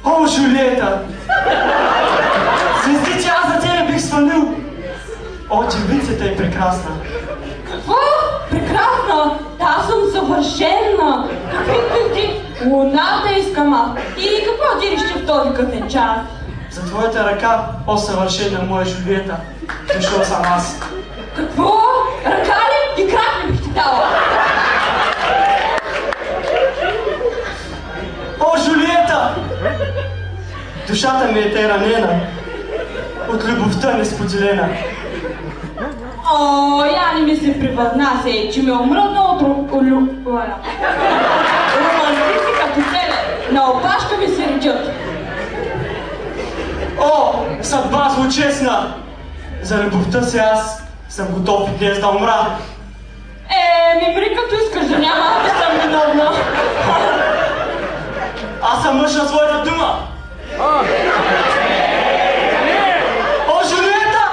О, Жулиета! Звезди, че аз за тебе бих свалил! О, девицата е прекрасна! Какво? Прекрасна? Да, аз съм съвършена! Какви ти? Луната искам аз! И какво дириш в този късен час? За твоята ръка, о съвършена моя Жулиета, дошъл съм аз. Какво? Ръка ли? И крак ли бих ти дала? О, Жулиета! Душата ми е те ранена от любовта несподелена. О, я не ми се превъзнася, че ми е омръдна от романтици като тебе. На опашка ми се речат. О, съдба злочестна! За любовта си аз съм готов и днес да умра. Мри като искаш да няма, аз да съм виновна. Аз съм мъж на своята дума! О, Жулиета!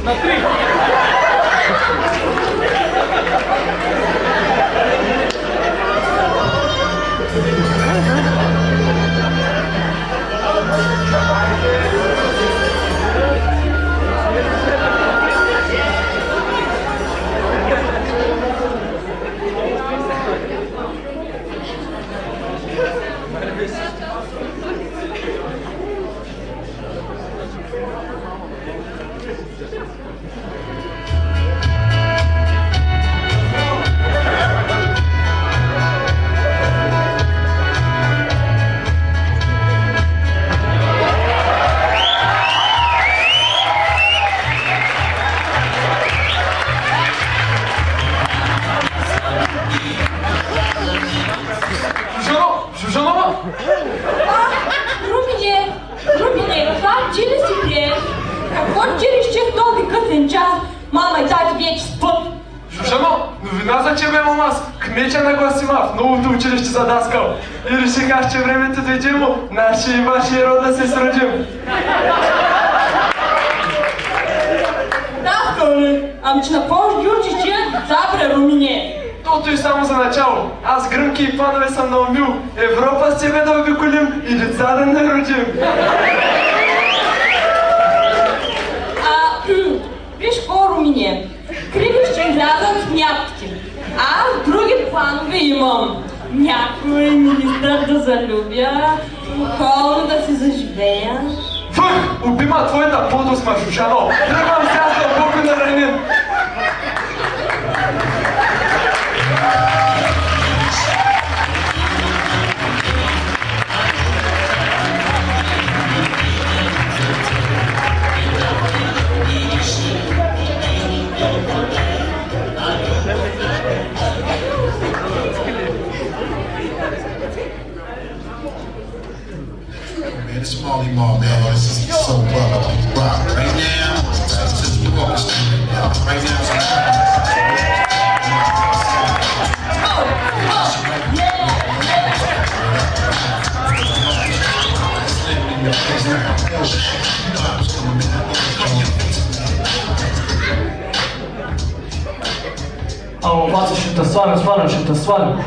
На три! Румине, това ти ли си приеш? Какво чириш, че в този късен час? Мама и тати вече спът. Жужано, новина за тебе имам аз. Кмеча на Гласима в новото училище задаскал. И реших аз, че времето дойде му, нашия и вашия род да се сродим. Даскал ли? Ами че на помощ учиш, че забре, Румине. Тото и само за начало. Аз гръмки и планове съм наумил. Европа с тебе да обиколим и деца да народим. Виж какво, Румине, криви ще излязат с някакви. Аз други планове имам. Някой министър да залюбя, спокойно да си заживея. Фък! Убима твоята подлост, ма, Жужано! Тръгвам сега дълбоко наранен. Man, it's Marley Marl, man. This is so rock. Right now, this is New York. Right now, Ама баца, ще те сваля.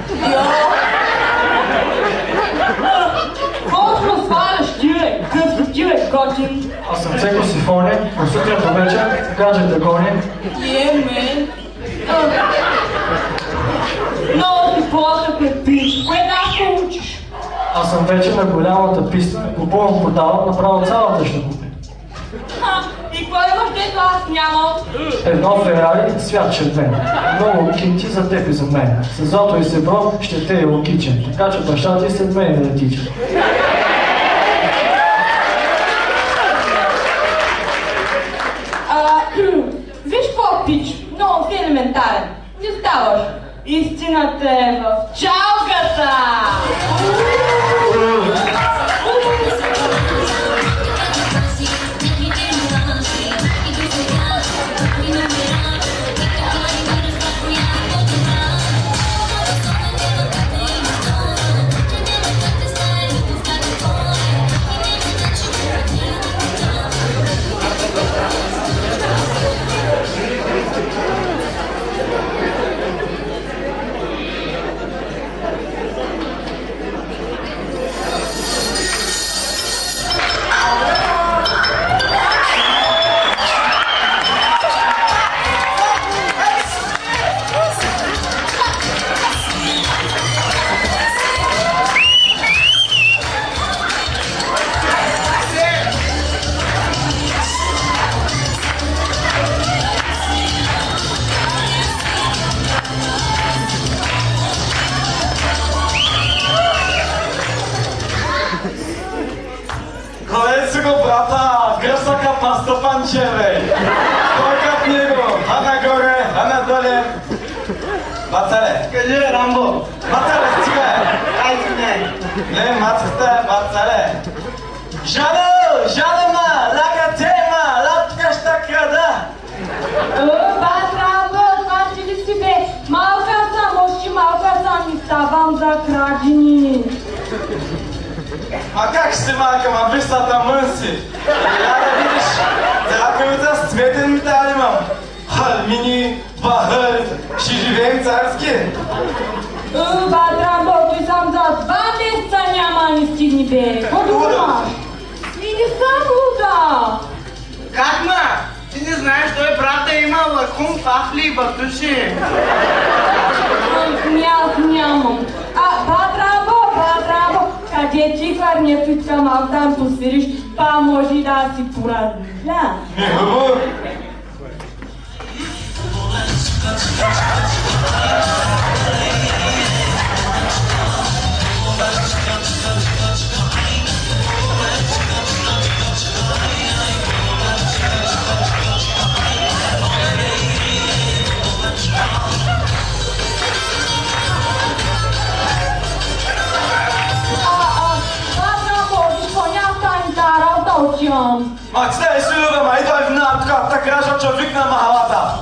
Какво ме сваляш ти, бе? Къв ти, бе? готин. Аз съм Цеко Симфония, от сутрин до вечер, гаджет да гони. Мен. Много ти плакахме, пич. Кое да учиш? Аз съм вече на голямата писта, купувам, продавам, направо цялата ще купя. И кой имаш, дето аз нямам? Едно Ферари, свят червен. Много кинти за теб и за мен. С злато и сребро ще те е логичен, така че баща ти след мен не тича. Виж какво, пич, много си елементарен. Не ставаш. Истината е в чалката! Стопанчевej! Только в него! А на горе, а на доле! Бацале! Кажи, Рамбо! Бацале, стигай! Ай, извиняй! Не, мацата, бацале! Жано! Жанема! Лака тема! Лапка штакада! Батраво, значи ли си бе? Малка съм, още малка съм и ставам за крадени. А как ще малка, ма висата мънси? Я да видиш, царковица с цветен метал имам. Халмини, бахър, ще живеем царски. Батраво, ти съм за 2 месеца няма ни стигни бе. Какво думаш? И не съм луда. Как ма? Ти не знаеш, той брата има лакум, пафли и батуши. Аз нямам. Батраво, къде ти хвърнето искам аз там посвириш, па може да си поразля. Не хубаво. Ма, ти да е силюга, ма идвай в нам, така, така, защото викна махалата.